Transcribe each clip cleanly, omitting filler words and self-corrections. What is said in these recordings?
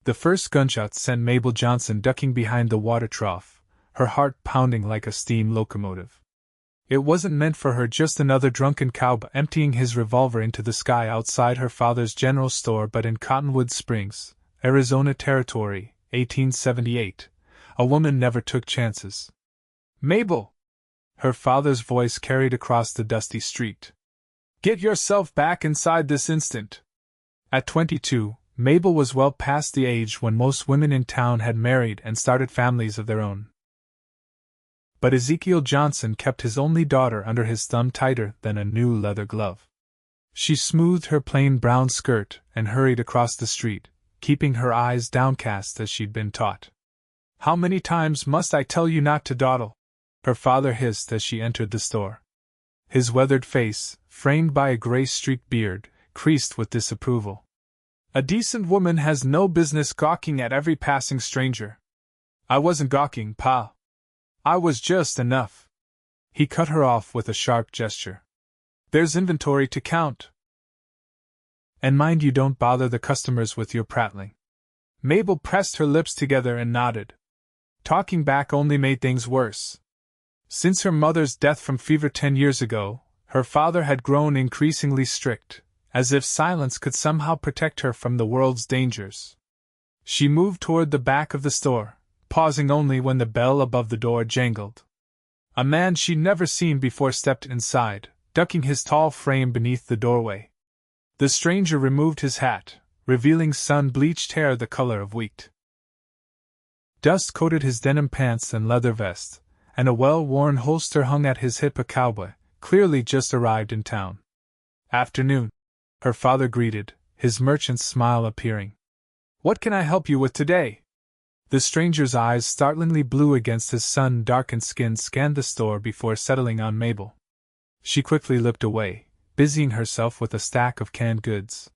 The first gunshot sent Mabel Johnson ducking behind the water trough, her heart pounding like a steam locomotive. It wasn't meant for her, just another drunken cowboy emptying his revolver into the sky outside her father's general store, but in Cottonwood Springs, Arizona Territory, 1878, a woman never took chances. "Mabel!" Her father's voice carried across the dusty street. "Get yourself back inside this instant!" At 22, Mabel was well past the age when most women in town had married and started families of their own. But Ezekiel Johnson kept his only daughter under his thumb tighter than a new leather glove. She smoothed her plain brown skirt and hurried across the street, keeping her eyes downcast as she'd been taught. "How many times must I tell you not to dawdle?" her father hissed as she entered the store. His weathered face, framed by a gray-streaked beard, creased with disapproval. "A decent woman has no business gawking at every passing stranger." "I wasn't gawking, Pa. I was just enough." He cut her off with a sharp gesture. "There's inventory to count. And mind you don't bother the customers with your prattling." Mabel pressed her lips together and nodded. Talking back only made things worse. Since her mother's death from fever 10 years ago, her father had grown increasingly strict, as if silence could somehow protect her from the world's dangers. She moved toward the back of the store, pausing only when the bell above the door jangled. A man she'd never seen before stepped inside, ducking his tall frame beneath the doorway. The stranger removed his hat, revealing sun-bleached hair the color of wheat. Dust coated his denim pants and leather vest, and a well-worn holster hung at his hip. A cowboy, clearly just arrived in town. "Afternoon," her father greeted, his merchant's smile appearing. "What can I help you with today?" The stranger's eyes, startlingly blue against his sun-darkened skin, scanned the store before settling on Mabel. She quickly looked away, busying herself with a stack of canned goods.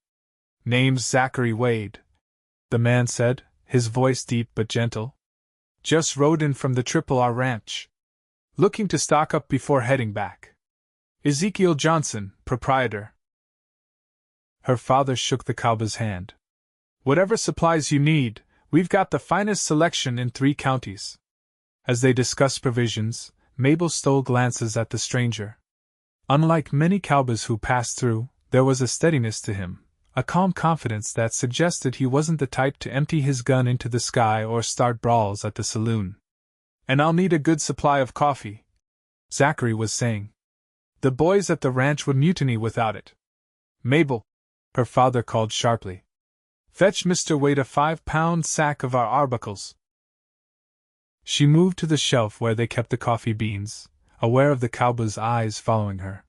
"Name's Zachary Wade," the man said, his voice deep but gentle. "Just rode in from the R ranch. Looking to stock up before heading back. Ezekiel Johnson, proprietor." Her father shook the cowboy's hand. "Whatever supplies you need, we've got the finest selection in 3 counties." As they discussed provisions, Mabel stole glances at the stranger. Unlike many cowboys who passed through, there was a steadiness to him, a calm confidence that suggested he wasn't the type to empty his gun into the sky or start brawls at the saloon. "And I'll need a good supply of coffee," Zachary was saying. "The boys at the ranch would mutiny without it." "Mabel," her father called sharply, "fetch Mr. Wade a 5-pound sack of our arbuckles." She moved to the shelf where they kept the coffee beans, aware of the cowboy's eyes following her.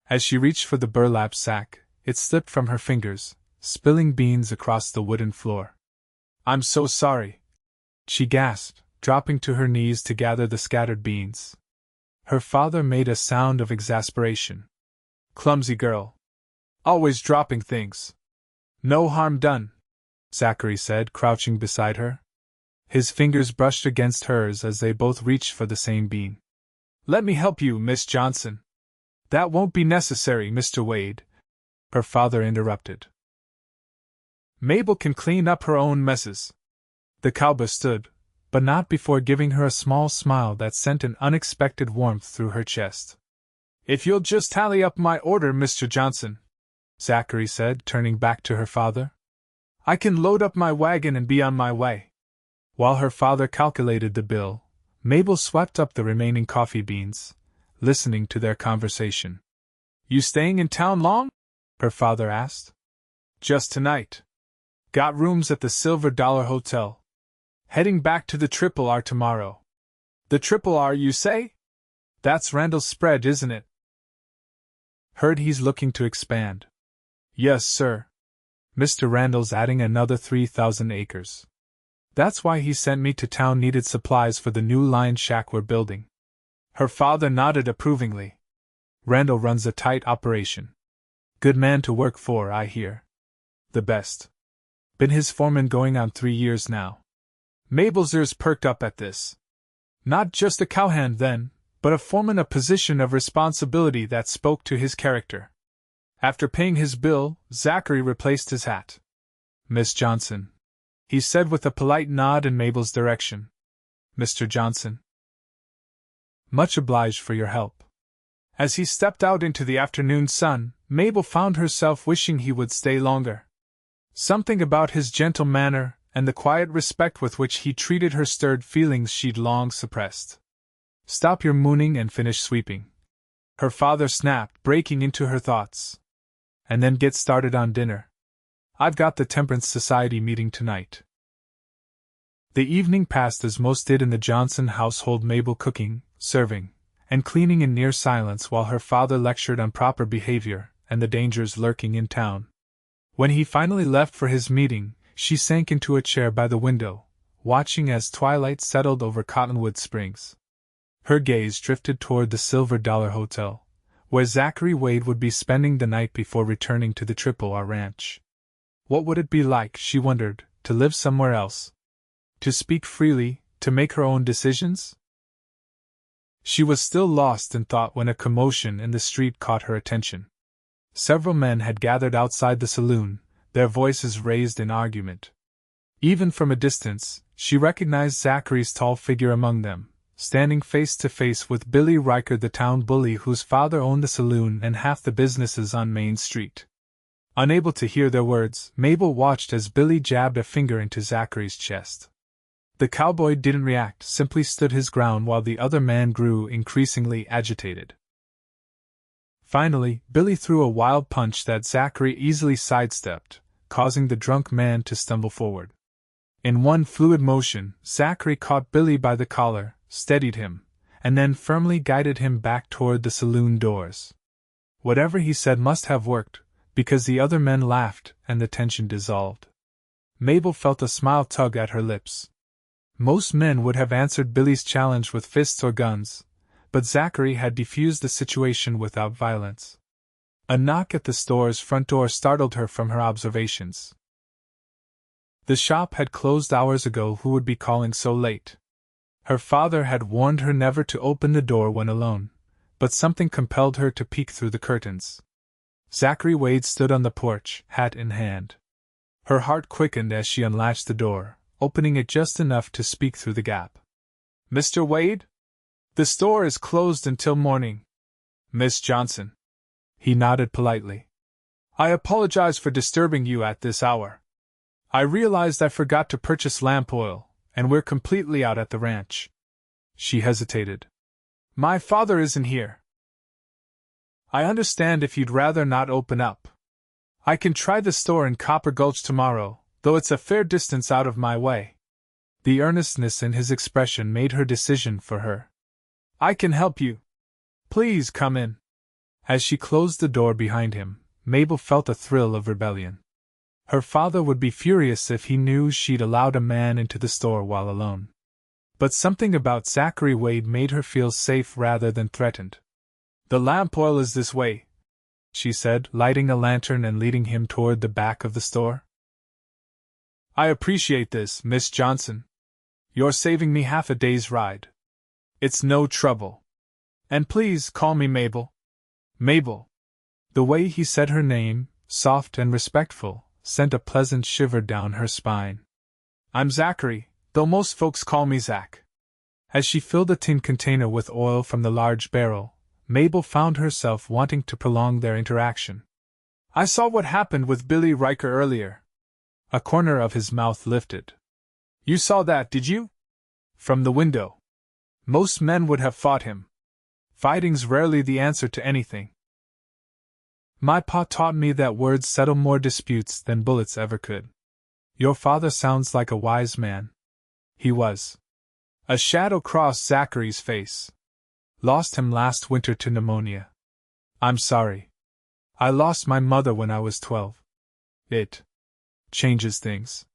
As she reached for the burlap sack, it slipped from her fingers, spilling beans across the wooden floor. "I'm so sorry," she gasped, dropping to her knees to gather the scattered beans. Her father made a sound of exasperation. "Clumsy girl. Always dropping things." "No harm done," Zachary said, crouching beside her. His fingers brushed against hers as they both reached for the same bean. "Let me help you, Miss Johnson." "That won't be necessary, Mr. Wade," her father interrupted. "Mabel can clean up her own messes." The cowboy stood, but not before giving her a small smile that sent an unexpected warmth through her chest. "If you'll just tally up my order, Mr. Johnson," Zachary said, turning back to her father, "I can load up my wagon and be on my way." While her father calculated the bill, Mabel swept up the remaining coffee beans, listening to their conversation. "You staying in town long?" her father asked. "Just tonight. Got rooms at the Silver Dollar Hotel. Heading back to the R tomorrow." "The R, you say? That's Randall's spread, isn't it?" "Heard he's looking to expand." "Yes, sir. Mr. Randall's adding another 3,000 acres. That's why he sent me to town, needed supplies for the new line shack we're building." Her father nodded approvingly. "Randall runs a tight operation. Good man to work for, I hear. The best. Been his foreman going on 3 years now." Mabel's ears perked up at this. Not just a cowhand, then, but a foreman, a position of responsibility that spoke to his character. After paying his bill, Zachary replaced his hat. "Miss Johnson," he said with a polite nod in Mabel's direction. Mr. Johnson. Much obliged for your help. As he stepped out into the afternoon sun, Mabel found herself wishing he would stay longer. Something about his gentle manner and the quiet respect with which he treated her stirred feelings she'd long suppressed. Stop your mooning and finish sweeping, her father snapped, breaking into her thoughts. And then get started on dinner. I've got the Temperance Society meeting tonight. The evening passed as most did in the Johnson household, Mabel cooking, serving, and cleaning in near silence while her father lectured on proper behavior and the dangers lurking in town. When he finally left for his meeting, she sank into a chair by the window, watching as twilight settled over Cottonwood Springs. Her gaze drifted toward the Silver Dollar Hotel, where Zachary Wade would be spending the night before returning to the Triple R Ranch. What would it be like, she wondered, to live somewhere else? To speak freely, to make her own decisions? She was still lost in thought when a commotion in the street caught her attention. Several men had gathered outside the saloon, their voices raised in argument. Even from a distance, she recognized Zachary's tall figure among them, standing face to face with Billy Riker, the town bully whose father owned the saloon and half the businesses on Main Street. Unable to hear their words, Mabel watched as Billy jabbed a finger into Zachary's chest. The cowboy didn't react, simply stood his ground while the other man grew increasingly agitated. Finally, Billy threw a wild punch that Zachary easily sidestepped, causing the drunk man to stumble forward. In one fluid motion, Zachary caught Billy by the collar, steadied him, and then firmly guided him back toward the saloon doors. Whatever he said must have worked, because the other men laughed and the tension dissolved. Mabel felt a smile tug at her lips. Most men would have answered Billy's challenge with fists or guns, but Zachary had defused the situation without violence. A knock at the store's front door startled her from her observations. The shop had closed hours ago. Who would be calling so late? Her father had warned her never to open the door when alone, but something compelled her to peek through the curtains. Zachary Wade stood on the porch, hat in hand. Her heart quickened as she unlatched the door, opening it just enough to speak through the gap. Mr. Wade? The store is closed until morning. Miss Johnson. He nodded politely. I apologize for disturbing you at this hour. I realized I forgot to purchase lamp oil, and we're completely out at the ranch. She hesitated. My father isn't here. I understand if you'd rather not open up. I can try the store in Copper Gulch tomorrow, though it's a fair distance out of my way. The earnestness in his expression made her decision for her. I can help you. Please come in. As she closed the door behind him, Mabel felt a thrill of rebellion. Her father would be furious if he knew she'd allowed a man into the store while alone. But something about Zachary Wade made her feel safe rather than threatened. The lamp oil is this way, she said, lighting a lantern and leading him toward the back of the store. I appreciate this, Miss Johnson. You're saving me half a day's ride. It's no trouble. And please call me Mabel. Mabel. The way he said her name, soft and respectful, sent a pleasant shiver down her spine. I'm Zachary, though most folks call me Zach. As she filled a tin container with oil from the large barrel, Mabel found herself wanting to prolong their interaction. I saw what happened with Billy Riker earlier. A corner of his mouth lifted. You saw that, did you? From the window. Most men would have fought him. Fighting's rarely the answer to anything. My pa taught me that words settle more disputes than bullets ever could. Your father sounds like a wise man. He was. A shadow crossed Zachary's face. Lost him last winter to pneumonia. I'm sorry. I lost my mother when I was 12. It changes things.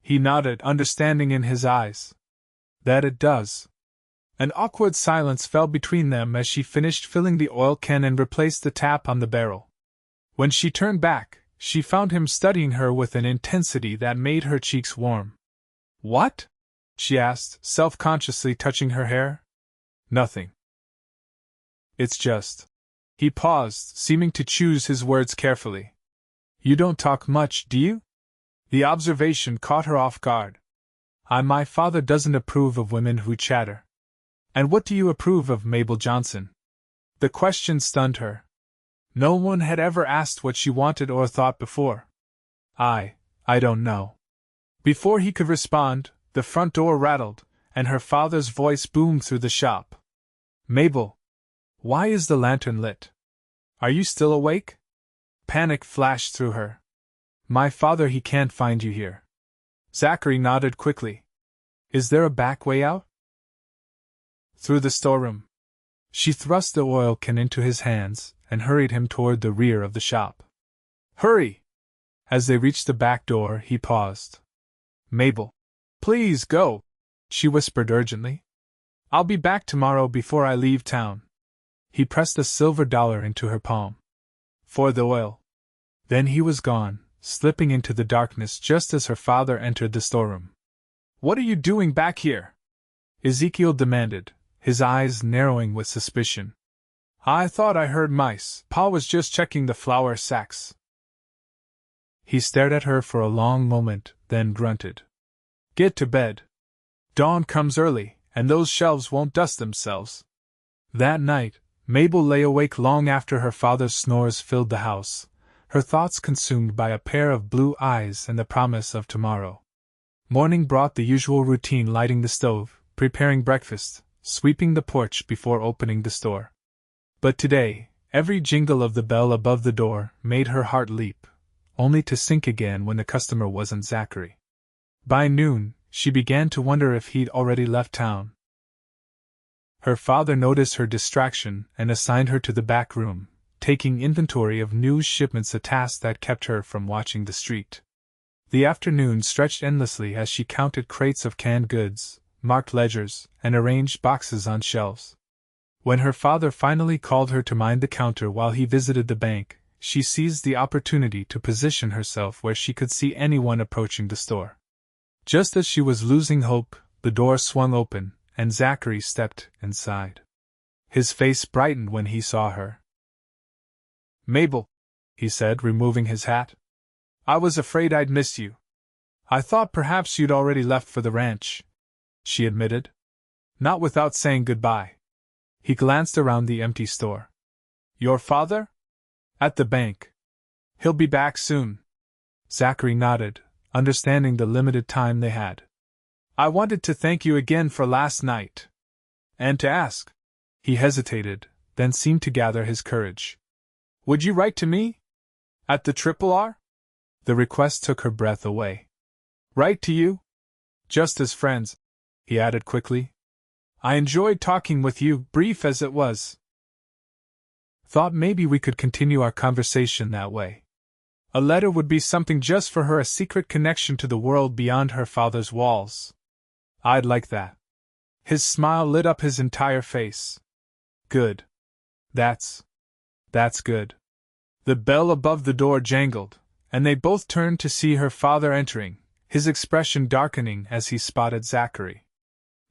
He nodded, understanding in his eyes. That it does. An awkward silence fell between them as she finished filling the oil can and replaced the tap on the barrel. When she turned back, she found him studying her with an intensity that made her cheeks warm. What? She asked, self-consciously touching her hair. Nothing. It's just. He paused, seeming to choose his words carefully. You don't talk much, do you? The observation caught her off guard. My father doesn't approve of women who chatter. And what do you approve of, Mabel Johnson? The question stunned her. No one had ever asked what she wanted or thought before. I don't know. Before he could respond, the front door rattled, and her father's voice boomed through the shop. Mabel! Why is the lantern lit? Are you still awake? Panic flashed through her. My father, he can't find you here. Zachary nodded quickly. Is there a back way out? Through the storeroom. She thrust the oil can into his hands and hurried him toward the rear of the shop. Hurry! As they reached the back door, he paused. Mabel! Please go! She whispered urgently. I'll be back tomorrow before I leave town. He pressed a silver dollar into her palm. For the oil. Then he was gone, slipping into the darkness just as her father entered the storeroom. What are you doing back here? Ezekiel demanded, his eyes narrowing with suspicion. I thought I heard mice. Pa was just checking the flour sacks. He stared at her for a long moment, then grunted. Get to bed. Dawn comes early, and those shelves won't dust themselves. That night, Mabel lay awake long after her father's snores filled the house, her thoughts consumed by a pair of blue eyes and the promise of tomorrow. Morning brought the usual routine: lighting the stove, preparing breakfast, sweeping the porch before opening the store. But today, every jingle of the bell above the door made her heart leap, only to sink again when the customer wasn't Zachary. By noon, she began to wonder if he'd already left town. Her father noticed her distraction and assigned her to the back room, taking inventory of news shipments, a task that kept her from watching the street. The afternoon stretched endlessly as she counted crates of canned goods, marked ledgers, and arranged boxes on shelves. When her father finally called her to mind the counter while he visited the bank, she seized the opportunity to position herself where she could see anyone approaching the store. Just as she was losing hope, the door swung open, and Zachary stepped inside. His face brightened when he saw her. Mabel, he said, removing his hat. I was afraid I'd miss you. I thought perhaps you'd already left for the ranch, she admitted. Not without saying goodbye. He glanced around the empty store. Your father? At the bank. He'll be back soon. Zachary nodded, understanding the limited time they had. I wanted to thank you again for last night. And to ask. He hesitated, then seemed to gather his courage. Would you write to me? At the R? The request took her breath away. Write to you? Just as friends, he added quickly. I enjoyed talking with you, brief as it was. Thought maybe we could continue our conversation that way. A letter would be something just for her, a secret connection to the world beyond her father's walls. I'd like that. His smile lit up his entire face. Good. That's good. The bell above the door jangled, and they both turned to see her father entering, his expression darkening as he spotted Zachary.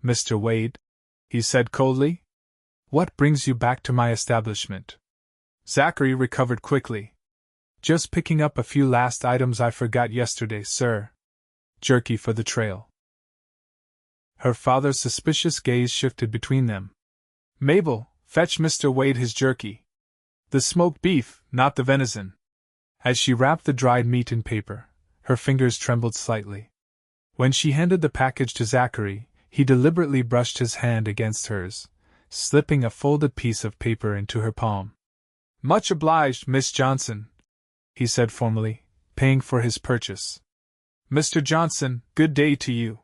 Mr. Wade, he said coldly. What brings you back to my establishment? Zachary recovered quickly. Just picking up a few last items I forgot yesterday, sir. Jerky for the trail. Her father's suspicious gaze shifted between them. Mabel, fetch Mr. Wade his jerky. The smoked beef, not the venison. As she wrapped the dried meat in paper, her fingers trembled slightly. When she handed the package to Zachary, he deliberately brushed his hand against hers, slipping a folded piece of paper into her palm. Much obliged, Miss Johnson, he said formally, paying for his purchase. Mr. Johnson, good day to you.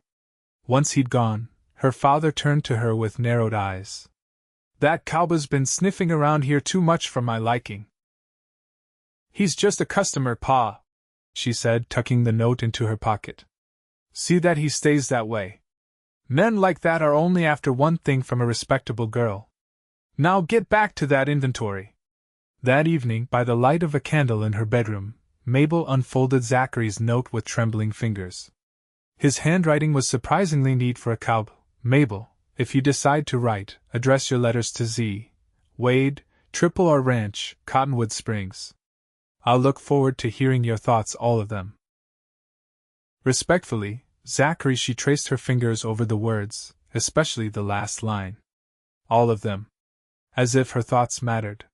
Once he'd gone, her father turned to her with narrowed eyes. That cowboy's been sniffing around here too much for my liking. He's just a customer, Pa, she said, tucking the note into her pocket. See that he stays that way. Men like that are only after one thing from a respectable girl. Now get back to that inventory. That evening, by the light of a candle in her bedroom, Mabel unfolded Zachary's note with trembling fingers. His handwriting was surprisingly neat for a cowboy. Mabel, if you decide to write, address your letters to Z. Wade, R Ranch, Cottonwood Springs. I'll look forward to hearing your thoughts, all of them. Respectfully, Zachary, she traced her fingers over the words, especially the last line. All of them. As if her thoughts mattered.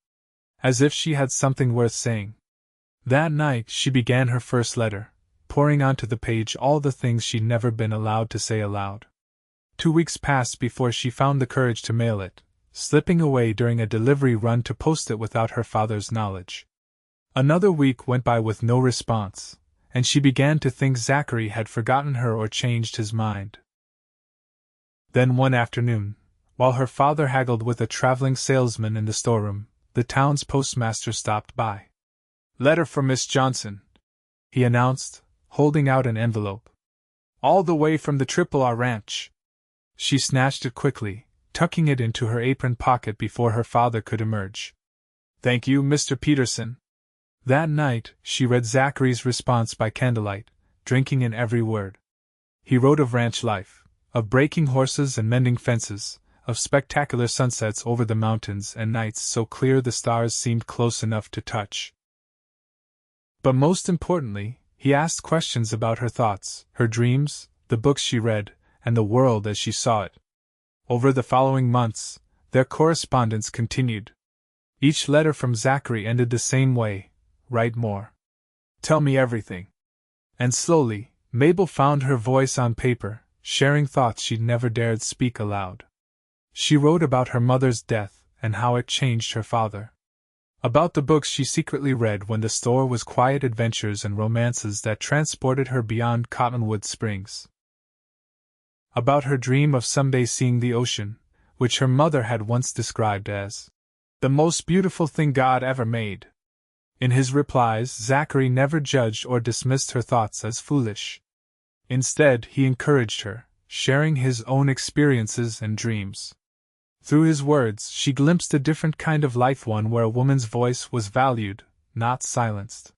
As if she had something worth saying. That night she began her first letter, pouring onto the page all the things she'd never been allowed to say aloud. 2 weeks passed before she found the courage to mail it, slipping away during a delivery run to post it without her father's knowledge. Another week went by with no response, and she began to think Zachary had forgotten her or changed his mind. Then one afternoon, while her father haggled with a traveling salesman in the storeroom, the town's postmaster stopped by. "Letter for Miss Johnson," he announced, holding out an envelope. "All the way from the Triple R Ranch." She snatched it quickly, tucking it into her apron pocket before her father could emerge. "Thank you, Mr. Peterson." That night, she read Zachary's response by candlelight, drinking in every word. He wrote of ranch life, of breaking horses and mending fences, of spectacular sunsets over the mountains and nights so clear the stars seemed close enough to touch. But most importantly, he asked questions about her thoughts, her dreams, the books she read, and the world as she saw it. Over the following months, their correspondence continued. Each letter from Zachary ended the same way: "Write more. Tell me everything." And slowly, Mabel found her voice on paper, sharing thoughts she'd never dared speak aloud. She wrote about her mother's death and how it changed her father. About the books she secretly read when the store was quiet adventures and romances that transported her beyond Cottonwood Springs. About her dream of someday seeing the ocean, which her mother had once described as the most beautiful thing God ever made. In his replies, Zachary never judged or dismissed her thoughts as foolish. Instead, he encouraged her, sharing his own experiences and dreams. Through his words, she glimpsed a different kind of life, one where a woman's voice was valued, not silenced.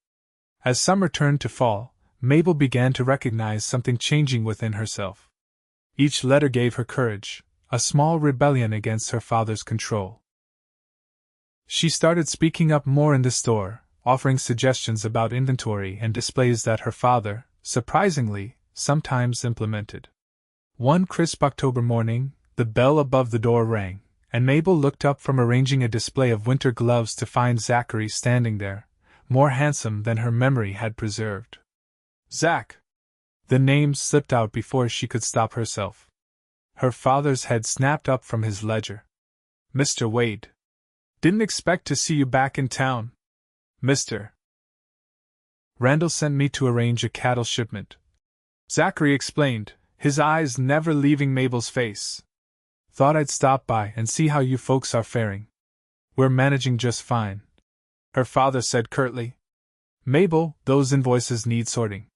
As summer turned to fall, Mabel began to recognize something changing within herself. Each letter gave her courage, a small rebellion against her father's control. She started speaking up more in the store, offering suggestions about inventory and displays that her father, surprisingly, sometimes implemented. One crisp October morning, the bell above the door rang, and Mabel looked up from arranging a display of winter gloves to find Zachary standing there, more handsome than her memory had preserved. "Zach!" The name slipped out before she could stop herself. Her father's head snapped up from his ledger. "Mr. Wade. Didn't expect to see you back in town. Mr. Randall sent me to arrange a cattle shipment," Zachary explained, his eyes never leaving Mabel's face. "Thought I'd stop by and see how you folks are faring." "We're managing just fine," her father said curtly. "Mabel, those invoices need sorting."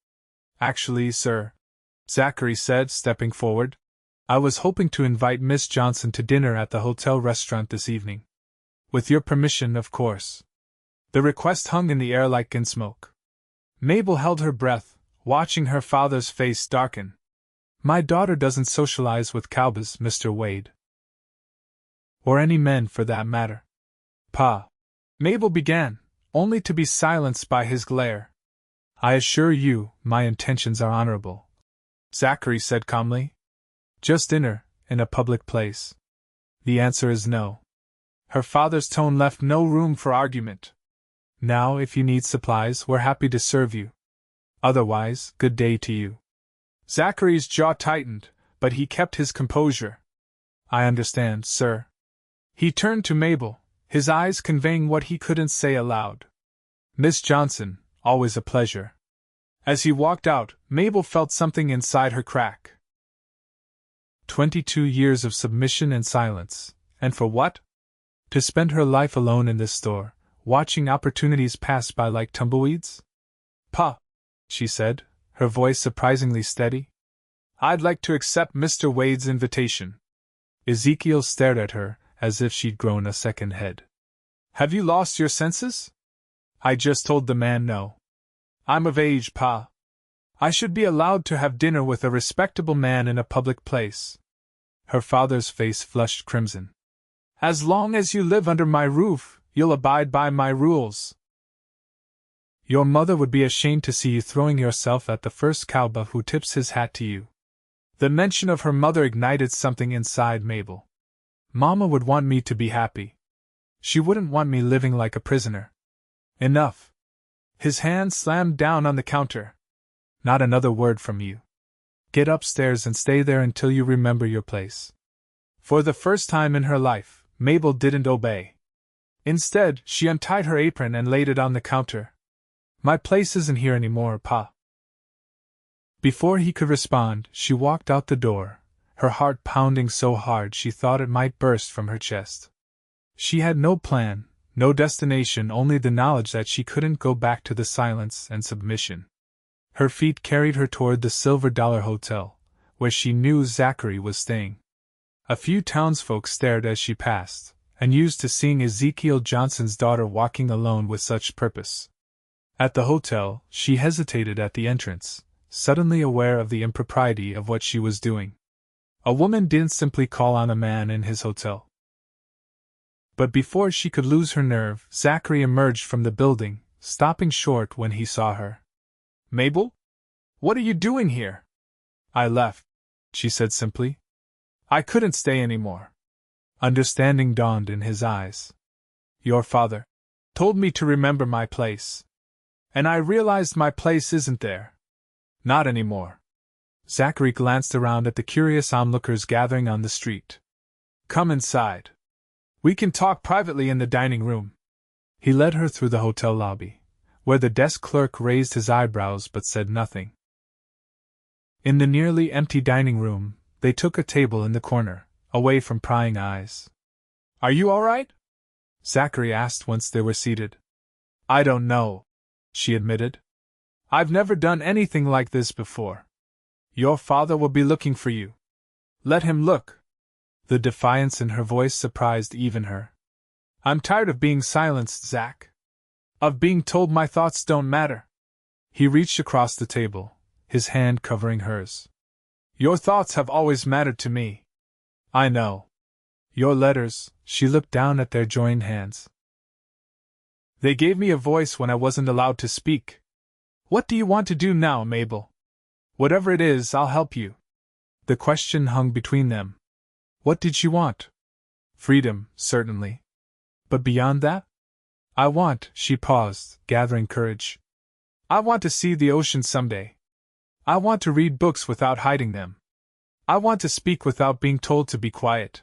"Actually, sir," Zachary said, stepping forward, "I was hoping to invite Miss Johnson to dinner at the hotel restaurant this evening. With your permission, of course." The request hung in the air like gunsmoke. Mabel held her breath, watching her father's face darken. "My daughter doesn't socialize with cowboys, Mr. Wade. Or any men, for that matter." "Pa," Mabel began, only to be silenced by his glare. "I assure you, my intentions are honorable," Zachary said calmly. "Just dinner, in a public place." "The answer is no." Her father's tone left no room for argument. "Now, if you need supplies, we're happy to serve you. Otherwise, good day to you." Zachary's jaw tightened, but he kept his composure. "I understand, sir." He turned to Mabel, his eyes conveying what he couldn't say aloud. "Miss Johnson, always a pleasure." As he walked out, Mabel felt something inside her crack. 22 years of submission and silence, and for what? To spend her life alone in this store, watching opportunities pass by like tumbleweeds? "Pa," she said, her voice surprisingly steady, "I'd like to accept Mr. Wade's invitation." Ezekiel stared at her, as if she'd grown a second head. "Have you lost your senses?" "I just told the man no. I'm of age, Pa. I should be allowed to have dinner with a respectable man in a public place." Her father's face flushed crimson. "As long as you live under my roof, you'll abide by my rules." Your mother would be ashamed to see you throwing yourself at the first cowboy who tips his hat to you. The mention of her mother ignited something inside Mabel. Mama would want me to be happy. She wouldn't want me living like a prisoner. Enough. His hand slammed down on the counter. Not another word from you. Get upstairs and stay there until you remember your place. For the first time in her life, Mabel didn't obey. Instead, she untied her apron and laid it on the counter. My place isn't here anymore, Pa. Before he could respond, she walked out the door, her heart pounding so hard she thought it might burst from her chest. She had no plan, no destination, only the knowledge that she couldn't go back to the silence and submission. Her feet carried her toward the $Silver Hotel, where she knew Zachary was staying. A few townsfolk stared as she passed, and used to seeing Ezekiel Johnson's daughter walking alone with such purpose. At the hotel, she hesitated at the entrance, suddenly aware of the impropriety of what she was doing. A woman didn't simply call on a man in his hotel. But before she could lose her nerve, Zachary emerged from the building, stopping short when he saw her. Mabel? What are you doing here? I left, she said simply. I couldn't stay anymore. Understanding dawned in his eyes. Your father told me to remember my place. And I realized my place isn't there. Not anymore. Zachary glanced around at the curious onlookers gathering on the street. Come inside. We can talk privately in the dining room. He led her through the hotel lobby, where the desk clerk raised his eyebrows but said nothing. In the nearly empty dining room, they took a table in the corner, away from prying eyes. Are you all right? Zachary asked once they were seated. I don't know, she admitted. I've never done anything like this before. Your father will be looking for you. Let him look. The defiance in her voice surprised even her. I'm tired of being silenced, Zach. Of being told my thoughts don't matter. He reached across the table, his hand covering hers. Your thoughts have always mattered to me. I know. Your letters, she looked down at their joined hands. They gave me a voice when I wasn't allowed to speak. What do you want to do now, Mabel? Whatever it is, I'll help you. The question hung between them. What did she want? Freedom, certainly. But beyond that? She paused, gathering courage. I want to see the ocean someday. I want to read books without hiding them. I want to speak without being told to be quiet.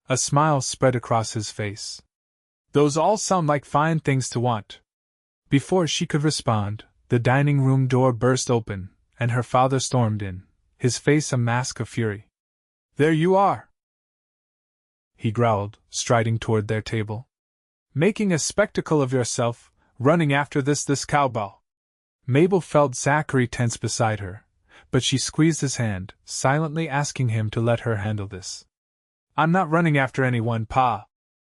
A smile spread across his face. Those all sound like fine things to want. Before she could respond, the dining room door burst open, and her father stormed in, his face a mask of fury. There you are! He growled, striding toward their table. Making a spectacle of yourself, running after this cowboy. Mabel felt Zachary tense beside her, but she squeezed his hand, silently asking him to let her handle this. I'm not running after anyone, Pa,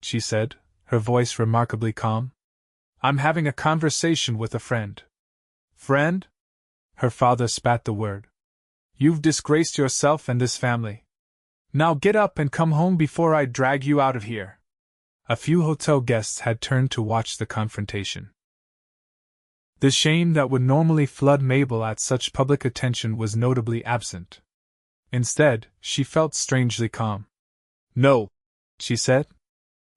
she said, her voice remarkably calm. I'm having a conversation with a friend. Friend? Her father spat the word. You've disgraced yourself and this family. Now get up and come home before I drag you out of here. A few hotel guests had turned to watch the confrontation. The shame that would normally flood Mabel at such public attention was notably absent. Instead, she felt strangely calm. No, she said.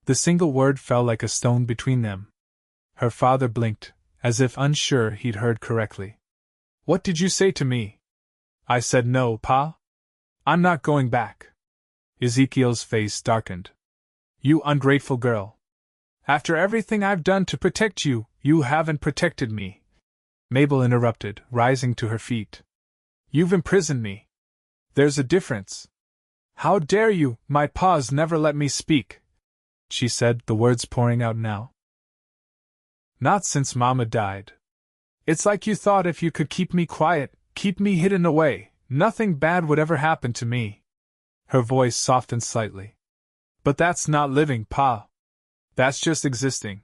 The single word fell like a stone between them. Her father blinked, as if unsure he'd heard correctly. What did you say to me? I said no, Pa. I'm not going back. Ezekiel's face darkened. You ungrateful girl. After everything I've done to protect you, you haven't protected me. Mabel interrupted, rising to her feet. You've imprisoned me. There's a difference. How dare you, my pa's never let me speak, she said, the words pouring out now. Not since Mama died. It's like you thought if you could keep me quiet, keep me hidden away, nothing bad would ever happen to me. Her voice softened slightly. But that's not living, Pa. That's just existing.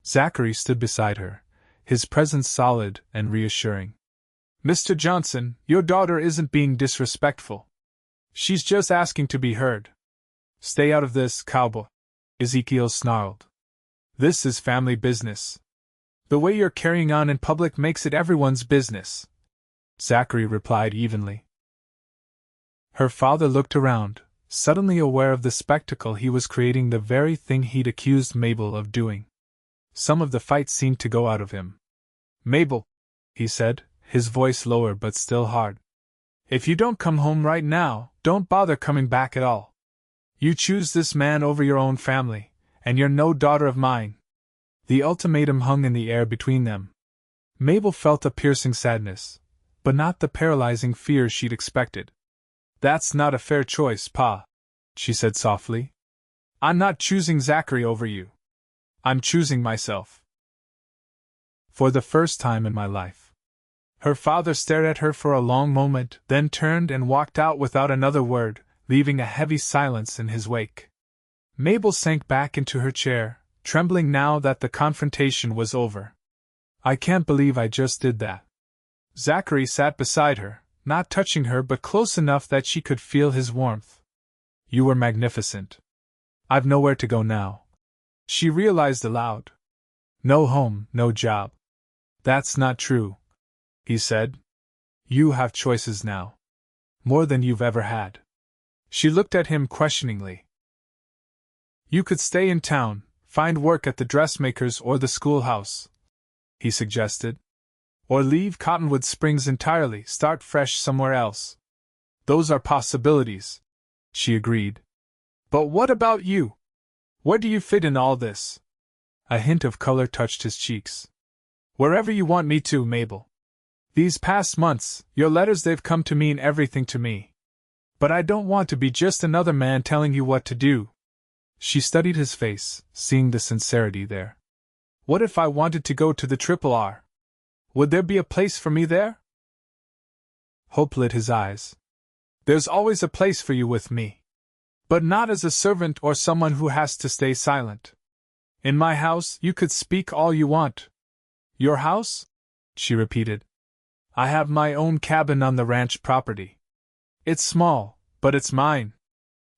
Zachary stood beside her, his presence solid and reassuring. Mr. Johnson, your daughter isn't being disrespectful. She's just asking to be heard. Stay out of this, cowboy, Ezekiel snarled. This is family business. The way you're carrying on in public makes it everyone's business," Zachary replied evenly. Her father looked around, suddenly aware of the spectacle he was creating, the very thing he'd accused Mabel of doing. Some of the fight seemed to go out of him. "Mabel," he said, his voice lower but still hard. "If you don't come home right now, don't bother coming back at all. You choose this man over your own family, and you're no daughter of mine." The ultimatum hung in the air between them. Mabel felt a piercing sadness, but not the paralyzing fear she'd expected. "That's not a fair choice, Pa," she said softly. "I'm not choosing Zachary over you. I'm choosing myself." For the first time in my life. Her father stared at her for a long moment, then turned and walked out without another word, leaving a heavy silence in his wake. Mabel sank back into her chair, trembling now that the confrontation was over. "I can't believe I just did that." Zachary sat beside her, not touching her but close enough that she could feel his warmth. "You were magnificent. I've nowhere to go now," she realized aloud. "No home, no job." "That's not true," he said. "You have choices now. More than you've ever had." She looked at him questioningly. "You could stay in town, find work at the dressmaker's or the schoolhouse," he suggested. "Or leave Cottonwood Springs entirely, start fresh somewhere else. Those are possibilities," she agreed. "But what about you? Where do you fit in all this?" A hint of color touched his cheeks. "Wherever you want me to, Mabel. These past months, your letters, they've come to mean everything to me. But I don't want to be just another man telling you what to do." She studied his face, seeing the sincerity there. "What if I wanted to go to the RRR? Would there be a place for me there?" Hope lit his eyes. "There's always a place for you with me. But not as a servant or someone who has to stay silent. In my house, you could speak all you want." "Your house?" she repeated. "I have my own cabin on the ranch property. It's small, but it's mine.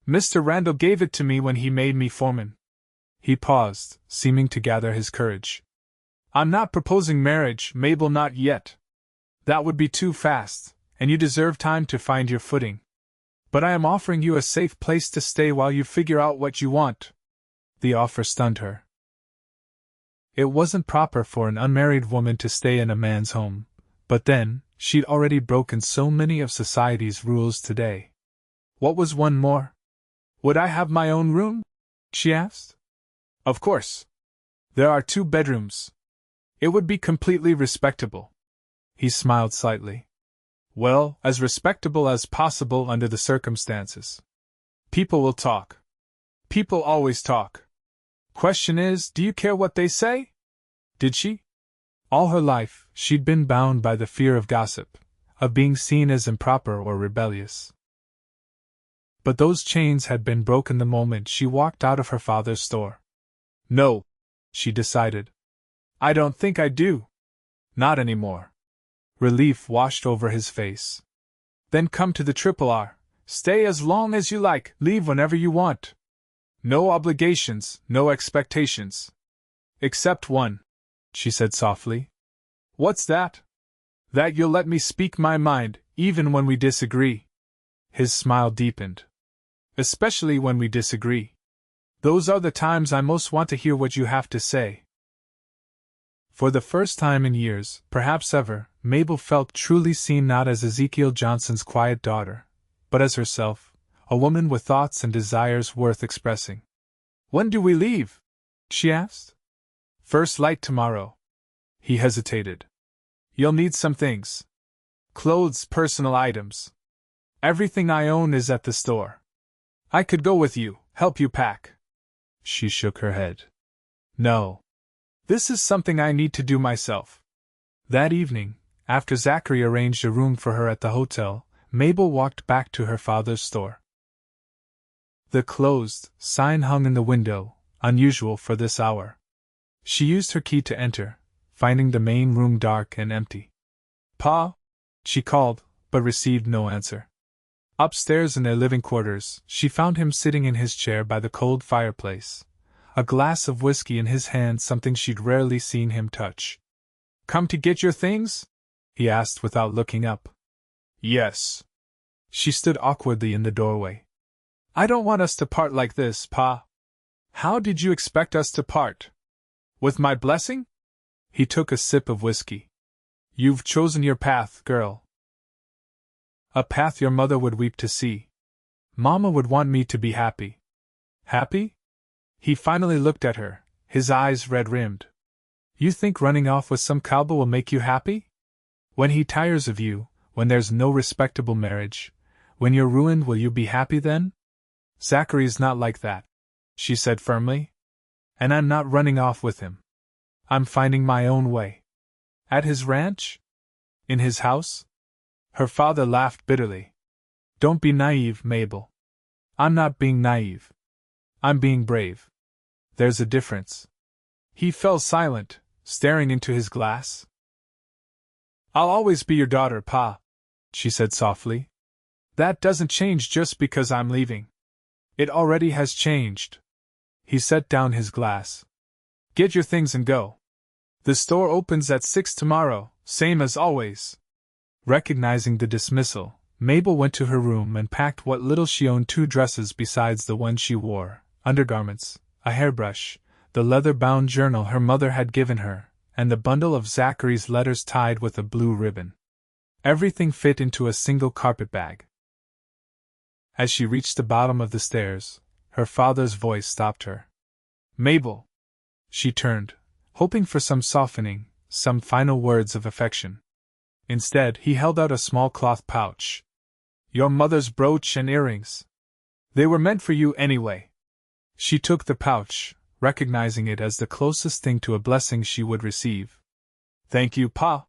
Mr. Randall gave it to me when he made me foreman." He paused, seeming to gather his courage. "I'm not proposing marriage, Mabel, not yet. That would be too fast, and you deserve time to find your footing. But I am offering you a safe place to stay while you figure out what you want." The offer stunned her. It wasn't proper for an unmarried woman to stay in a man's home, but then, she'd already broken so many of society's rules today. What was one more? "Would I have my own room?" she asked. "Of course. There are 2 bedrooms. It would be completely respectable." He smiled slightly. "Well, as respectable as possible under the circumstances. People will talk. People always talk. Question is, do you care what they say?" Did she? All her life, she'd been bound by the fear of gossip, of being seen as improper or rebellious. But those chains had been broken the moment she walked out of her father's store. "No," she decided. "I don't think I do. Not anymore." Relief washed over his face. "Then come to the RRR. Stay as long as you like, leave whenever you want. No obligations, no expectations. Except one," she said softly. "What's that?" "That you'll let me speak my mind, even when we disagree." His smile deepened. "Especially when we disagree. Those are the times I most want to hear what you have to say." For the first time in years, perhaps ever, Mabel felt truly seen, not as Ezekiel Johnson's quiet daughter, but as herself, a woman with thoughts and desires worth expressing. "When do we leave?" she asked. "First light tomorrow." He hesitated. "You'll need some things. Clothes, personal items. Everything I own is at the store. I could go with you, help you pack." She shook her head. "No. This is something I need to do myself." That evening, after Zachary arranged a room for her at the hotel, Mabel walked back to her father's store. The closed sign hung in the window, unusual for this hour. She used her key to enter, finding the main room dark and empty. "Pa?" she called, but received no answer. Upstairs in their living quarters, she found him sitting in his chair by the cold fireplace, a glass of whiskey in his hand, something she'd rarely seen him touch. Come to get your things? He asked without looking up. Yes. She stood awkwardly in the doorway. I don't want us to part like this, Pa. How did you expect us to part? With my blessing? He took a sip of whiskey. You've chosen your path, girl. A path your mother would weep to see. Mama would want me to be happy. Happy? He finally looked at her, his eyes red-rimmed. You think running off with some cowboy will make you happy? When he tires of you, when there's no respectable marriage, when you're ruined, will you be happy then? Zachary's not like that, she said firmly. And I'm not running off with him. I'm finding my own way. At his ranch? In his house? Her father laughed bitterly. Don't be naive, Mabel. I'm not being naive. I'm being brave. There's a difference. He fell silent, staring into his glass. I'll always be your daughter, Pa, she said softly. That doesn't change just because I'm leaving. It already has changed. He set down his glass. Get your things and go. The store opens at 6 tomorrow, same as always. Recognizing the dismissal, Mabel went to her room and packed what little she owned: 2 dresses besides the one she wore, undergarments, a hairbrush, the leather-bound journal her mother had given her, and the bundle of Zachary's letters tied with a blue ribbon. Everything fit into a single carpet bag. As she reached the bottom of the stairs, her father's voice stopped her. Mabel! She turned, hoping for some softening, some final words of affection. Instead, he held out a small cloth pouch. Your mother's brooch and earrings. They were meant for you anyway. She took the pouch, recognizing it as the closest thing to a blessing she would receive. Thank you, Pa.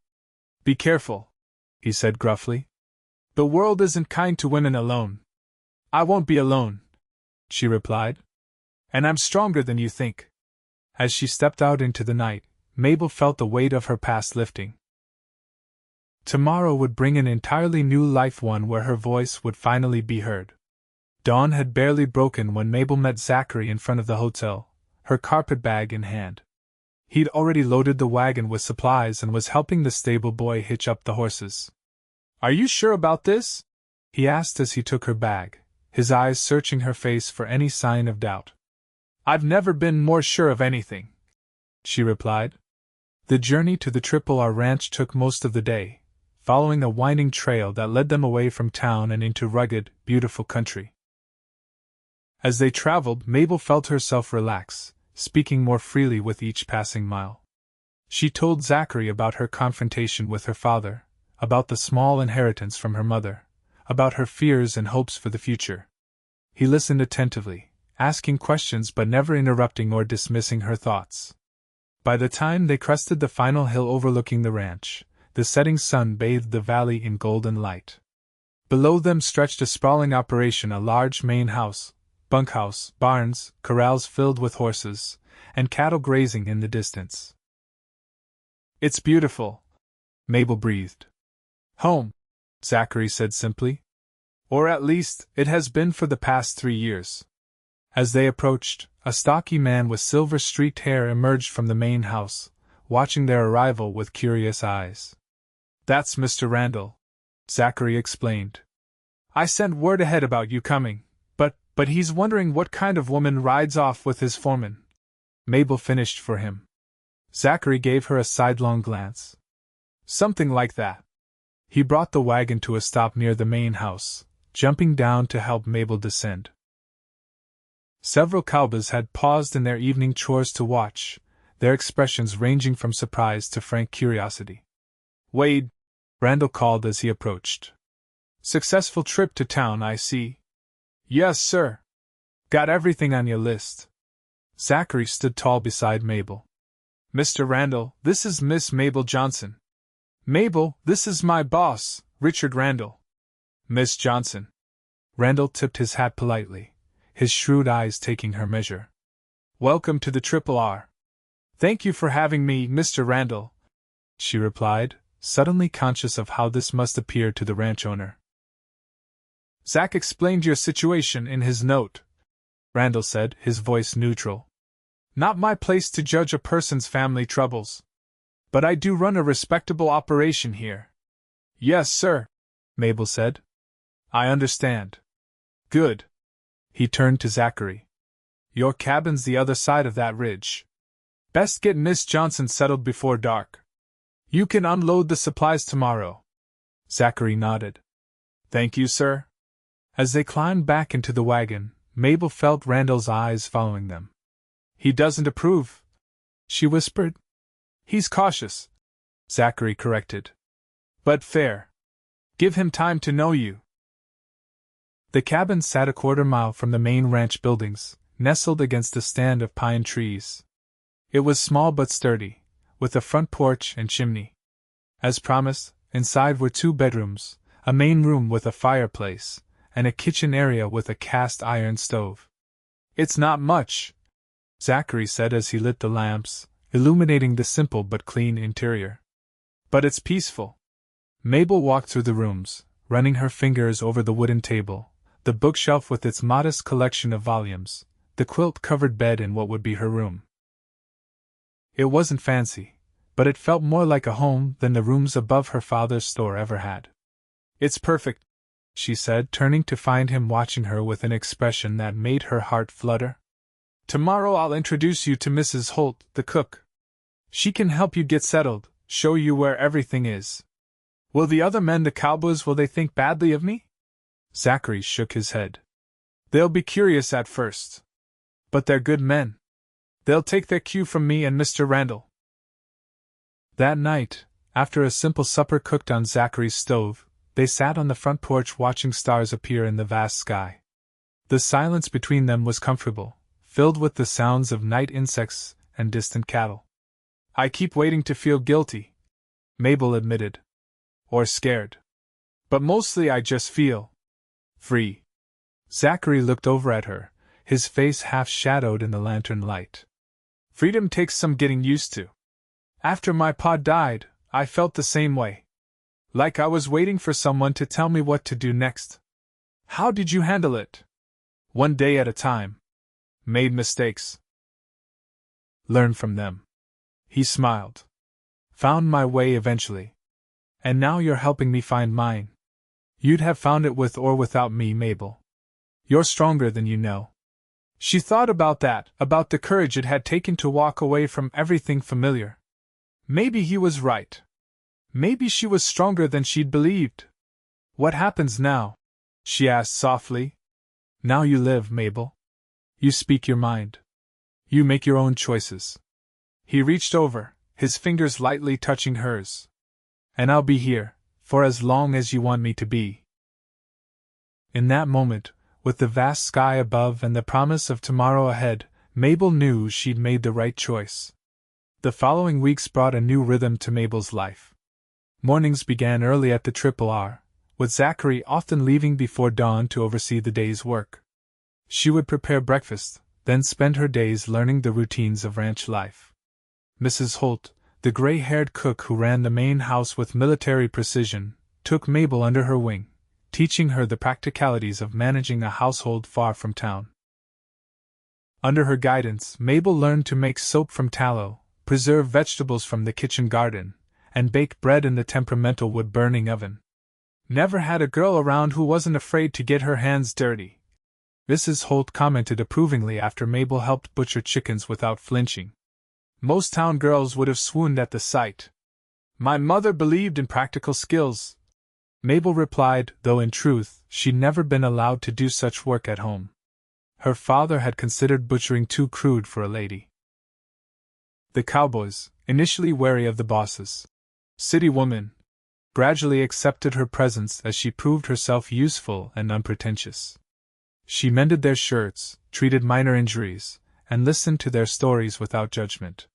Be careful, he said gruffly. The world isn't kind to women alone. I won't be alone, she replied. And I'm stronger than you think. As she stepped out into the night, Mabel felt the weight of her past lifting. Tomorrow would bring an entirely new life, one where her voice would finally be heard. Dawn had barely broken when Mabel met Zachary in front of the hotel, her carpet bag in hand. He'd already loaded the wagon with supplies and was helping the stable boy hitch up the horses. Are you sure about this? He asked as he took her bag, his eyes searching her face for any sign of doubt. I've never been more sure of anything, she replied. The journey to the Triple R ranch took most of the day, following a winding trail that led them away from town and into rugged, beautiful country. As they traveled, Mabel felt herself relax, speaking more freely with each passing mile. She told Zachary about her confrontation with her father, about the small inheritance from her mother, about her fears and hopes for the future. He listened attentively, asking questions but never interrupting or dismissing her thoughts. By the time they crested the final hill overlooking the ranch, the setting sun bathed the valley in golden light. Below them stretched a sprawling operation, a large main house, bunkhouse, barns, corrals filled with horses, and cattle grazing in the distance. It's beautiful, Mabel breathed. Home, Zachary said simply. Or at least, it has been for the past 3 years. As they approached, a stocky man with silver-streaked hair emerged from the main house, watching their arrival with curious eyes. That's Mr. Randall, Zachary explained. I sent word ahead about you coming, but he's wondering what kind of woman rides off with his foreman. Mabel finished for him. Zachary gave her a sidelong glance. Something like that. He brought the wagon to a stop near the main house, jumping down to help Mabel descend. Several cowboys had paused in their evening chores to watch, their expressions ranging from surprise to frank curiosity. Wade, Randall called as he approached. Successful trip to town, I see. Yes, sir. Got everything on your list. Zachary stood tall beside Mabel. Mr. Randall, this is Miss Mabel Johnson. Mabel, this is my boss, Richard Randall. Miss Johnson. Randall tipped his hat politely, his shrewd eyes taking her measure. Welcome to the Triple R. Thank you for having me, Mr. Randall, she replied, suddenly conscious of how this must appear to the ranch owner. Zach explained your situation in his note, Randall said, his voice neutral. Not my place to judge a person's family troubles. But I do run a respectable operation here. Yes, sir, Mabel said. I understand. Good. He turned to Zachary. Your cabin's the other side of that ridge. Best get Miss Johnson settled before dark. You can unload the supplies tomorrow. Zachary nodded. Thank you, sir. As they climbed back into the wagon, Mabel felt Randall's eyes following them. He doesn't approve, she whispered. He's cautious, Zachary corrected. But fair. Give him time to know you. The cabin sat a quarter-mile from the main ranch buildings, nestled against a stand of pine trees. It was small but sturdy, with a front porch and chimney. As promised, inside were 2 bedrooms, a main room with a fireplace, and a kitchen area with a cast-iron stove. It's not much, Zachary said as he lit the lamps, illuminating the simple but clean interior. But it's peaceful. Mabel walked through the rooms, running her fingers over the wooden table, the bookshelf with its modest collection of volumes, the quilt-covered bed in what would be her room. It wasn't fancy, but it felt more like a home than the rooms above her father's store ever had. It's perfect, she said, turning to find him watching her with an expression that made her heart flutter. Tomorrow I'll introduce you to Mrs. Holt, the cook. She can help you get settled, show you where everything is. Will the other men, the Cowboys, will they think badly of me? Zachary shook his head. They'll be curious at first. But they're good men. They'll take their cue from me and Mr. Randall. That night, after a simple supper cooked on Zachary's stove, they sat on the front porch watching stars appear in the vast sky. The silence between them was comfortable, filled with the sounds of night insects and distant cattle. I keep waiting to feel guilty, Mabel admitted. Or scared. But mostly I just feel free. Zachary looked over at her, his face half shadowed in the lantern light. Freedom takes some getting used to. After my pa died, I felt the same way. Like I was waiting for someone to tell me what to do next. How did you handle it? One day at a time. Made mistakes. Learn from them. He smiled. Found my way eventually. And now you're helping me find mine. You'd have found it with or without me, Mabel. You're stronger than you know. She thought about that, about the courage it had taken to walk away from everything familiar. Maybe he was right. Maybe she was stronger than she'd believed. What happens now? She asked softly. Now you live, Mabel. You speak your mind. You make your own choices. He reached over, his fingers lightly touching hers. And I'll be here, for as long as you want me to be. In that moment, with the vast sky above and the promise of tomorrow ahead, Mabel knew she'd made the right choice. The following weeks brought a new rhythm to Mabel's life. Mornings began early at the Triple R, with Zachary often leaving before dawn to oversee the day's work. She would prepare breakfast, then spend her days learning the routines of ranch life. Mrs. Holt, the gray-haired cook who ran the main house with military precision, took Mabel under her wing, teaching her the practicalities of managing a household far from town. Under her guidance, Mabel learned to make soap from tallow, preserve vegetables from the kitchen garden, and bake bread in the temperamental wood-burning oven. Never had a girl around who wasn't afraid to get her hands dirty. Mrs. Holt commented approvingly after Mabel helped butcher chickens without flinching. Most town girls would have swooned at the sight. My mother believed in practical skills, Mabel replied, though in truth, she'd never been allowed to do such work at home. Her father had considered butchering too crude for a lady. The Cowboys, initially wary of the boss's city woman, gradually accepted her presence as she proved herself useful and unpretentious. She mended their shirts, treated minor injuries, and listened to their stories without judgment.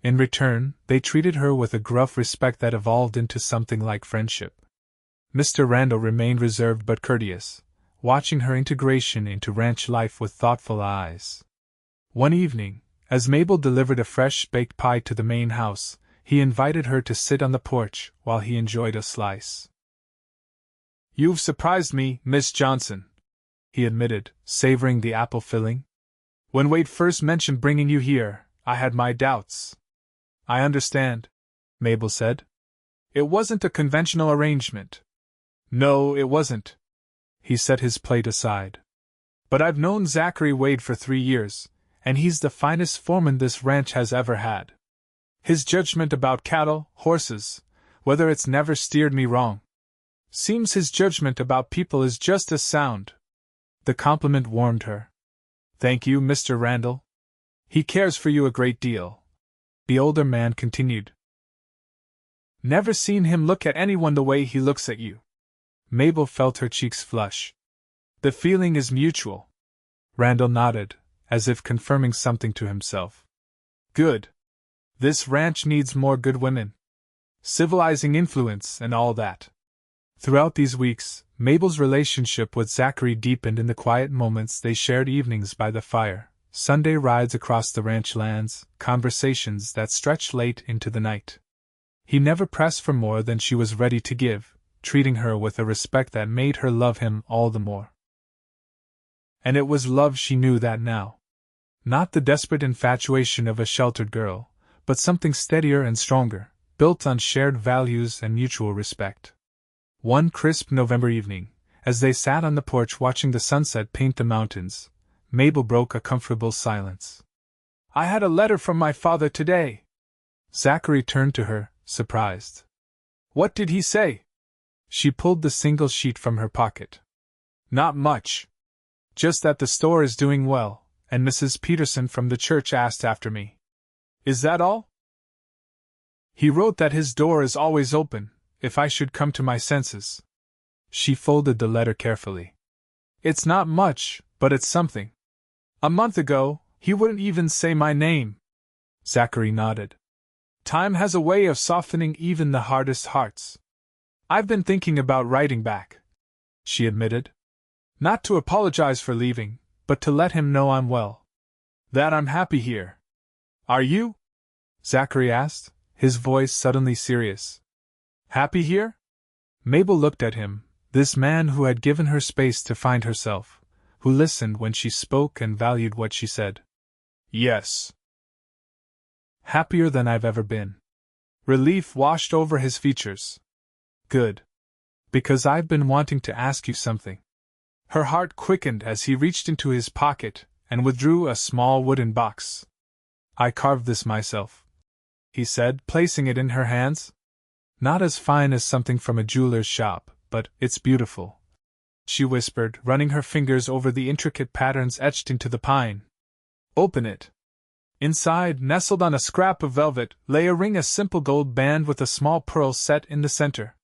In return, they treated her with a gruff respect that evolved into something like friendship. Mr. Randall remained reserved but courteous, watching her integration into ranch life with thoughtful eyes. One evening, as Mabel delivered a fresh baked pie to the main house, he invited her to sit on the porch while he enjoyed a slice. "You've surprised me, Miss Johnson," he admitted, savoring the apple filling. "When Wade first mentioned bringing you here, I had my doubts." "I understand," Mabel said. It wasn't a conventional arrangement. No, it wasn't. He set his plate aside. But I've known Zachary Wade for 3 years, and he's the finest foreman this ranch has ever had. His judgment about cattle, horses, whether it's never steered me wrong. Seems his judgment about people is just as sound. The compliment warmed her. Thank you, Mr. Randall. He cares for you a great deal. The older man continued. Never seen him look at anyone the way he looks at you. Mabel felt her cheeks flush. The feeling is mutual. Randall nodded, as if confirming something to himself. Good. This ranch needs more good women. Civilizing influence and all that. Throughout these weeks, Mabel's relationship with Zachary deepened in the quiet moments they shared, evenings by the fire, Sunday rides across the ranch lands, conversations that stretched late into the night. He never pressed for more than she was ready to give, treating her with a respect that made her love him all the more. And it was love, she knew that now. Not the desperate infatuation of a sheltered girl, but something steadier and stronger, built on shared values and mutual respect. One crisp November evening, as they sat on the porch watching the sunset paint the mountains, Mabel broke a comfortable silence. I had a letter from my father today. Zachary turned to her, surprised. What did he say? She pulled the single sheet from her pocket. Not much. Just that the store is doing well, and Mrs. Peterson from the church asked after me. Is that all? He wrote that his door is always open, if I should come to my senses. She folded the letter carefully. It's not much, but it's something. A month ago, he wouldn't even say my name. Zachary nodded. Time has a way of softening even the hardest hearts. I've been thinking about writing back, she admitted. Not to apologize for leaving, but to let him know I'm well. That I'm happy here. Are you? Zachary asked, his voice suddenly serious. Happy here? Mabel looked at him, this man who had given her space to find herself, who listened when she spoke and valued what she said. Yes. Happier than I've ever been. Relief washed over his features. Good. Because I've been wanting to ask you something. Her heart quickened as he reached into his pocket and withdrew a small wooden box. I carved this myself, he said, placing it in her hands. Not as fine as something from a jeweler's shop, but it's beautiful, she whispered, running her fingers over the intricate patterns etched into the pine. Open it. Inside, nestled on a scrap of velvet, lay a ring, a simple gold band with a small pearl set in the center.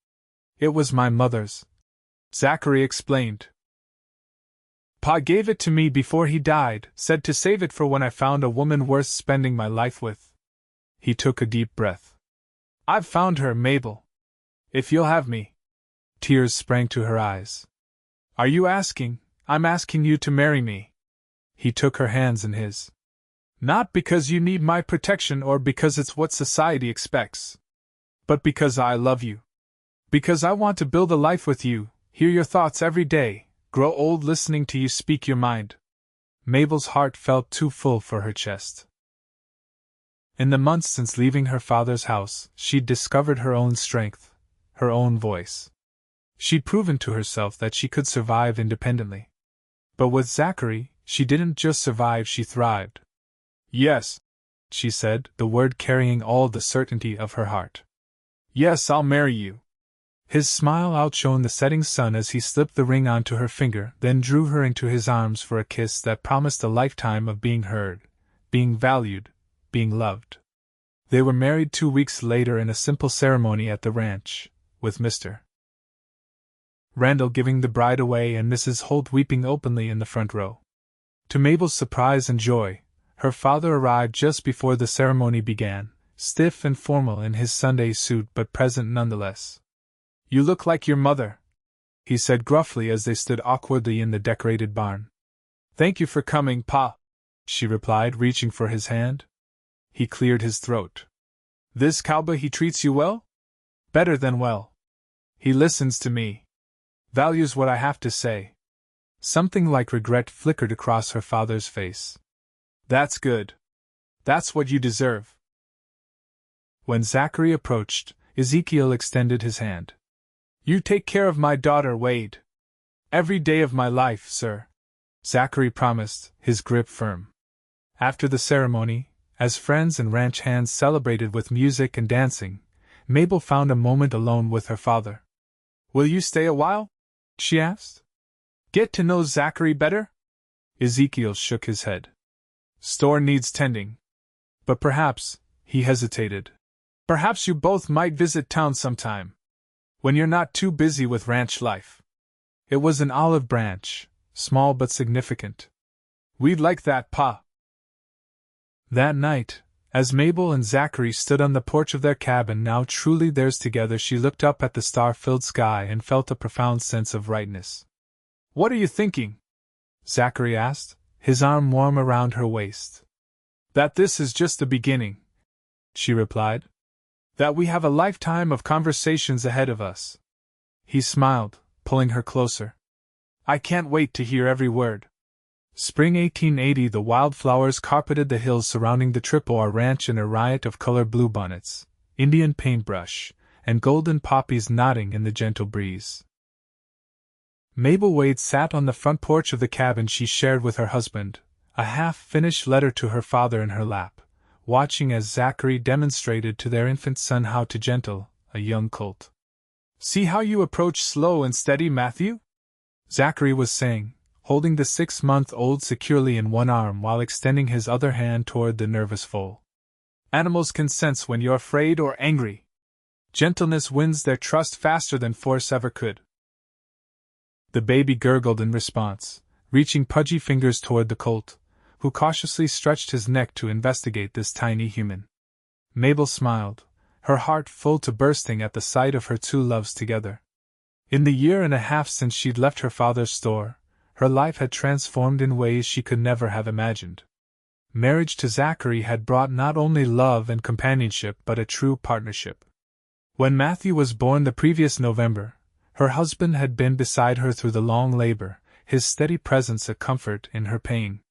It was my mother's, Zachary explained. Pa gave it to me before he died, said to save it for when I found a woman worth spending my life with. He took a deep breath. I've found her, Mabel. If you'll have me. Tears sprang to her eyes. Are you asking? I'm asking you to marry me. He took her hands in his. Not because you need my protection or because it's what society expects. But because I love you. Because I want to build a life with you, hear your thoughts every day. Grow old listening to you speak your mind. Mabel's heart felt too full for her chest. In the months since leaving her father's house, she'd discovered her own strength, her own voice. She'd proven to herself that she could survive independently. But with Zachary, she didn't just survive, she thrived. Yes, she said, the word carrying all the certainty of her heart. Yes, I'll marry you. His smile outshone the setting sun as he slipped the ring onto her finger, then drew her into his arms for a kiss that promised a lifetime of being heard, being valued, being loved. They were married 2 weeks later in a simple ceremony at the ranch, with Mr. Randall giving the bride away and Mrs. Holt weeping openly in the front row. To Mabel's surprise and joy, her father arrived just before the ceremony began, stiff and formal in his Sunday suit but present nonetheless. You look like your mother, he said gruffly as they stood awkwardly in the decorated barn. Thank you for coming, Pa, she replied, reaching for his hand. He cleared his throat. This Cowboy, he treats you well? Better than well. He listens to me. Values what I have to say. Something like regret flickered across her father's face. That's good. That's what you deserve. When Zachary approached, Ezekiel extended his hand. "You take care of my daughter, Wade." "Every day of my life, sir," Zachary promised, his grip firm. After the ceremony, as friends and ranch hands celebrated with music and dancing, Mabel found a moment alone with her father. "Will you stay a while?" she asked. "Get to know Zachary better?" Ezekiel shook his head. "Store needs tending. But perhaps," he hesitated, "perhaps you both might visit town sometime. When you're not too busy with ranch life." It was an olive branch, small but significant. "We'd like that, Pa." That night, as Mabel and Zachary stood on the porch of their cabin, now truly theirs together, she looked up at the star-filled sky and felt a profound sense of rightness. "What are you thinking?" Zachary asked, his arm warm around her waist. "That this is just the beginning," she replied. "That we have a lifetime of conversations ahead of us." He smiled, pulling her closer. "I can't wait to hear every word." Spring 1880, the wildflowers carpeted the hills surrounding the Triple R Ranch in a riot of color: bluebonnets, Indian paintbrush, and golden poppies nodding in the gentle breeze. Mabel Wade sat on the front porch of the cabin she shared with her husband, a half-finished letter to her father in her lap, watching as Zachary demonstrated to their infant son how to gentle a young colt. "See how you approach slow and steady, Matthew?" Zachary was saying, holding the 6-month-old securely in one arm while extending his other hand toward the nervous foal. "Animals can sense when you're afraid or angry. Gentleness wins their trust faster than force ever could." The baby gurgled in response, reaching pudgy fingers toward the colt, who cautiously stretched his neck to investigate this tiny human. Mabel smiled, her heart full to bursting at the sight of her two loves together. In the year and a half since she'd left her father's store, her life had transformed in ways she could never have imagined. Marriage to Zachary had brought not only love and companionship but a true partnership. When Matthew was born the previous November, her husband had been beside her through the long labor, his steady presence a comfort in her pain.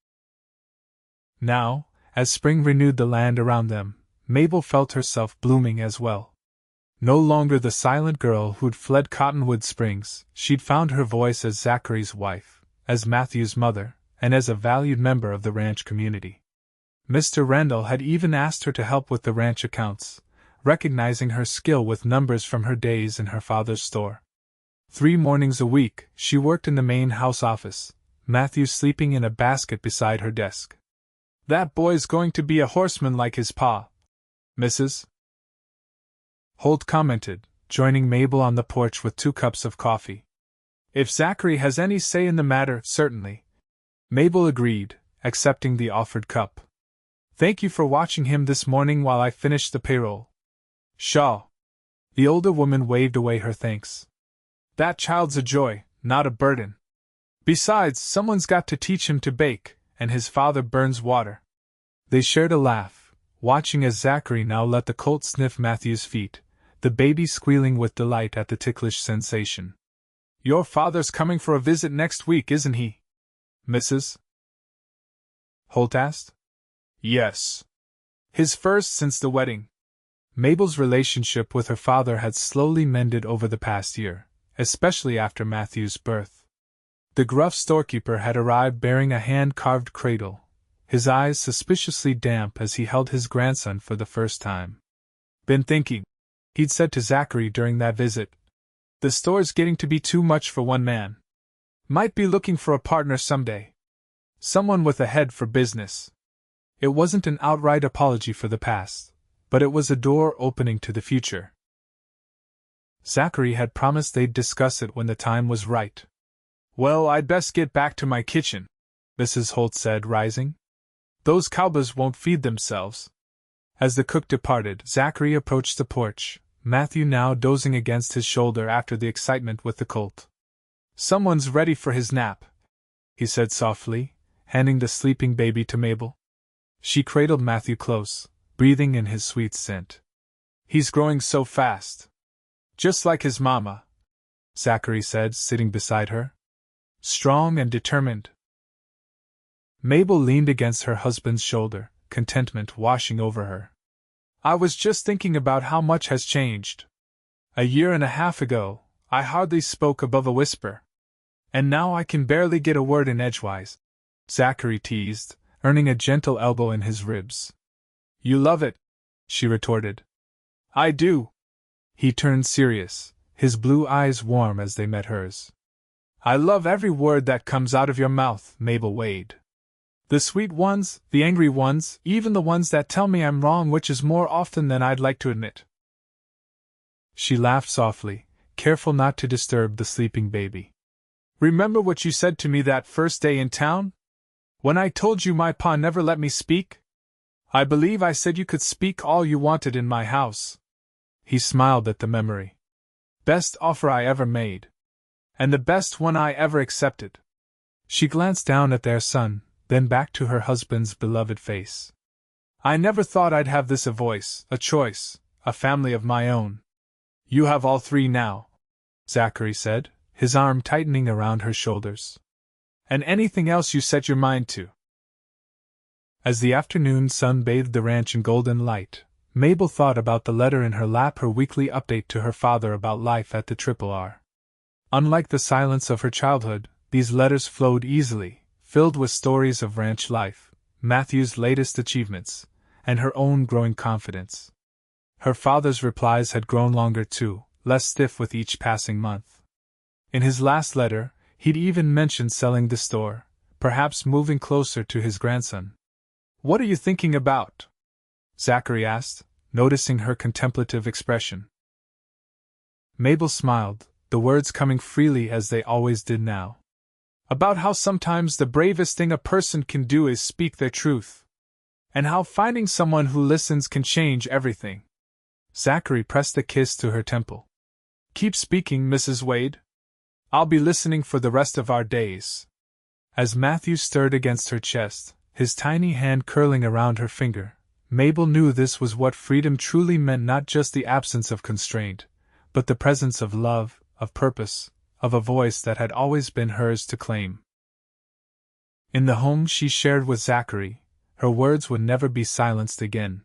Now, as spring renewed the land around them, Mabel felt herself blooming as well. No longer the silent girl who'd fled Cottonwood Springs, she'd found her voice as Zachary's wife, as Matthew's mother, and as a valued member of the ranch community. Mr. Randall had even asked her to help with the ranch accounts, recognizing her skill with numbers from her days in her father's store. 3 mornings a week, she worked in the main house office, Matthew sleeping in a basket beside her desk. "That boy's going to be a horseman like his pa, Mrs. Holt commented, joining Mabel on the porch with 2 cups of coffee. "If Zachary has any say in the matter, certainly," Mabel agreed, accepting the offered cup. "Thank you for watching him this morning while I finished the payroll." "Shaw." The older woman waved away her thanks. "That child's a joy, not a burden. Besides, someone's got to teach him to bake, and his father burns water." They shared a laugh, watching as Zachary now let the colt sniff Matthew's feet, the baby squealing with delight at the ticklish sensation. "Your father's coming for a visit next week, isn't he, Mrs. Holt asked. "Yes. His first since the wedding." Mabel's relationship with her father had slowly mended over the past year, especially after Matthew's birth. The gruff storekeeper had arrived bearing a hand-carved cradle, his eyes suspiciously damp as he held his grandson for the first time. "Been thinking," he'd said to Zachary during that visit. "The store's getting to be too much for one man. Might be looking for a partner someday. Someone with a head for business." It wasn't an outright apology for the past, but it was a door opening to the future. Zachary had promised they'd discuss it when the time was right. "Well, I'd best get back to my kitchen," Mrs. Holt said, rising. "Those cowboys won't feed themselves." As the cook departed, Zachary approached the porch, Matthew now dozing against his shoulder after the excitement with the colt. "Someone's ready for his nap," he said softly, handing the sleeping baby to Mabel. She cradled Matthew close, breathing in his sweet scent. "He's growing so fast. Just like his mama," Zachary said, sitting beside her. "Strong and determined." Mabel leaned against her husband's shoulder, contentment washing over her. I was just thinking about how much has changed. A year and a half ago, I hardly spoke above a whisper. And now I can barely get a word in edgewise, Zachary teased, earning a gentle elbow in his ribs. You love it, she retorted. I do. He turned serious, his blue eyes warm as they met hers. I love every word that comes out of your mouth, Mabel Wade. The sweet ones, the angry ones, even the ones that tell me I'm wrong, which is more often than I'd like to admit. She laughed softly, careful not to disturb the sleeping baby. Remember what you said to me that first day in town? When I told you my pa never let me speak? I believe I said you could speak all you wanted in my house. He smiled at the memory. Best offer I ever made. And the best one I ever accepted. She glanced down at their son, then back to her husband's beloved face. I never thought I'd have this a voice, a choice, a family of my own. You have all three now, Zachary said, his arm tightening around her shoulders. And anything else you set your mind to. As the afternoon sun bathed the ranch in golden light, Mabel thought about the letter in her lap, her weekly update to her father about life at the R. Unlike the silence of her childhood, these letters flowed easily, filled with stories of ranch life, Matthew's latest achievements, and her own growing confidence. Her father's replies had grown longer too, less stiff with each passing month. In his last letter, he'd even mentioned selling the store, perhaps moving closer to his grandson. What are you thinking about? Zachary asked, noticing her contemplative expression. Mabel smiled, the words coming freely as they always did now. About how sometimes the bravest thing a person can do is speak their truth. And how finding someone who listens can change everything. Zachary pressed a kiss to her temple. Keep speaking, Mrs. Wade. I'll be listening for the rest of our days. As Matthew stirred against her chest, his tiny hand curling around her finger, Mabel knew this was what freedom truly meant, not just the absence of constraint, but the presence of love, of purpose, of a voice that had always been hers to claim. In the home she shared with Zachary, her words would never be silenced again.